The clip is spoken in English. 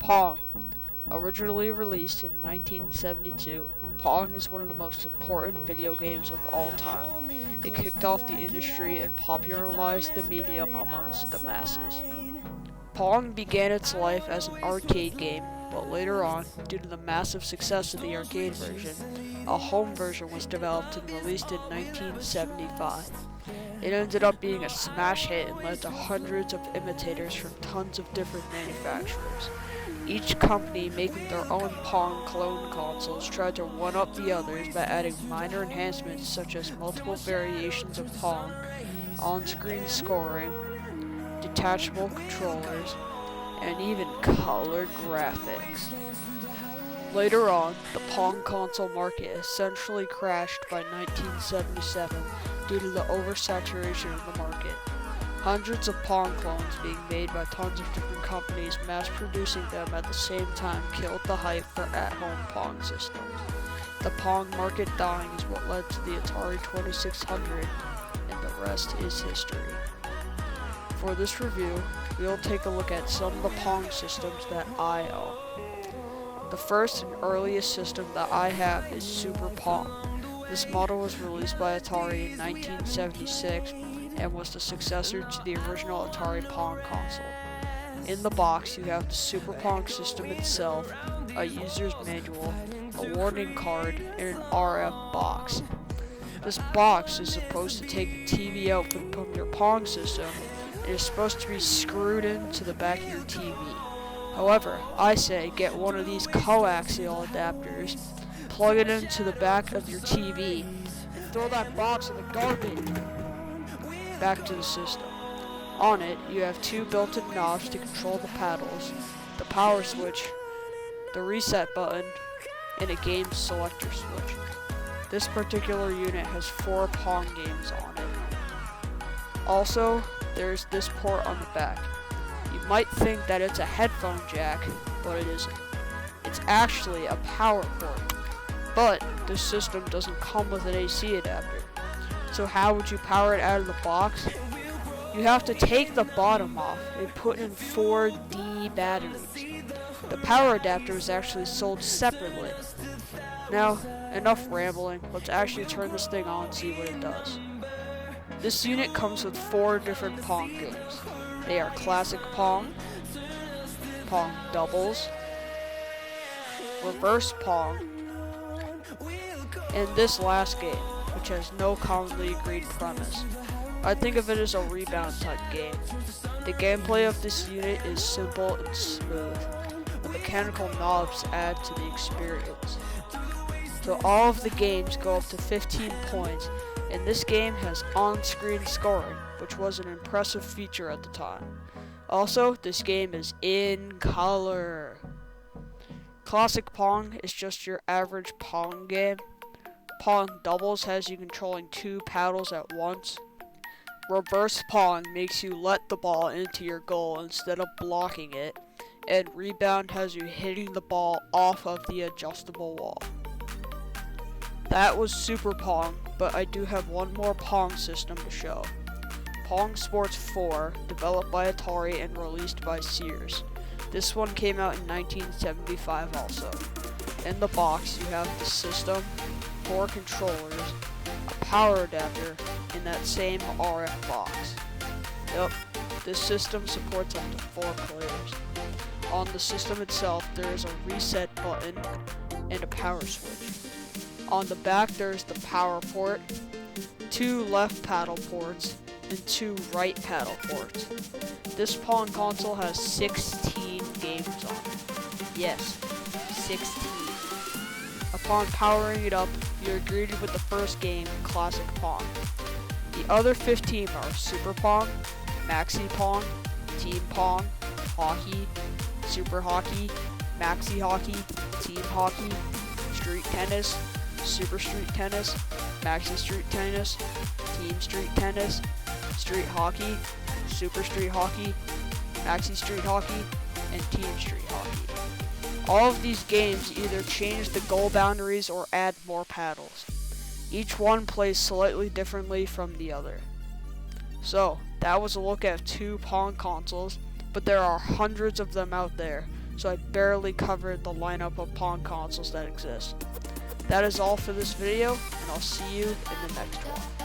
Pong. Originally released in 1972, Pong is one of the most important video games of all time. It kicked off the industry and popularized the medium amongst the masses. Pong began its life as an arcade game, but later on, due to the massive success of the arcade version, a home version was developed and released in 1975. It ended up being a smash hit and led to hundreds of imitators from tons of different manufacturers. Each company making their own Pong clone consoles tried to one-up the others by adding minor enhancements such as multiple variations of Pong, on-screen scoring, detachable controllers, and even colored graphics. Later on, the Pong console market essentially crashed by 1977 due to the oversaturation of the market. Hundreds of Pong clones being made by tons of different companies mass-producing them at the same time killed the hype for at-home Pong systems. The Pong market dying is what led to the Atari 2600, and the rest is history. For this review, we'll take a look at some of the Pong systems that I own. The first and earliest system that I have is Super Pong. This model was released by Atari in 1976 and was the successor to the original Atari Pong console. In the box, you have the Super Pong system itself, a user's manual, a warning card, and an RF box. This box is supposed to take the TV output from your Pong system and is supposed to be screwed into the back of your TV. However, I say get one of these coaxial adapters, plug it into the back of your TV, and throw that box in the garbage. Back to the system. On it, you have two built-in knobs to control the paddles, the power switch, the reset button, and a game selector switch. This particular unit has 4 Pong games on it. Also, there's this port on the back. You might think that it's a headphone jack, but it isn't. It's actually a power port. But this system doesn't come with an AC adapter. So how would you power it out of the box? You have to take the bottom off and put in 4D batteries. The power adapter is actually sold separately. Now, enough rambling, let's actually turn this thing on and see what it does. This unit comes with 4 different Pong games. They are Classic Pong, Pong Doubles, Reverse Pong, and this last game, which has no commonly agreed premise. I think of it as a rebound type game. The gameplay of this unit is simple and smooth. The mechanical knobs add to the experience. So all of the games go up to 15 points, and this game has on-screen scoring, which was an impressive feature at the time. Also, this game is in color. Classic Pong is just your average Pong game. Pong Doubles has you controlling 2 paddles at once. Reverse Pong makes you let the ball into your goal instead of blocking it. And Rebound has you hitting the ball off of the adjustable wall. That was Super Pong, but I do have one more Pong system to show. Pong Sports 4, developed by Atari and released by Sears. This one came out in 1975 also. In the box, you have the system, 4 controllers, a power adapter, and that same RF box. Yep, this system supports up to 4 players. On the system itself, there is a reset button and a power switch. On the back, there's the power port, 2 left paddle ports, and 2 right paddle ports. This Pong console has 16 games on it. Yes, 16. Upon powering it up, you're greeted with the first game, Classic Pong. The other 15 are Super Pong, Maxi Pong, Team Pong, Hockey, Super Hockey, Maxi Hockey, Team Hockey, Street Tennis, Super Street Tennis, Maxi Street Tennis, Team Street Tennis, Street Hockey, Super Street Hockey, Maxi Street Hockey, and Team Street Hockey. All of these games either change the goal boundaries or add more paddles. Each one plays slightly differently from the other. So, that was a look at 2 Pong consoles, but there are hundreds of them out there, so I barely covered the lineup of Pong consoles that exist. That is all for this video, and I'll see you in the next one.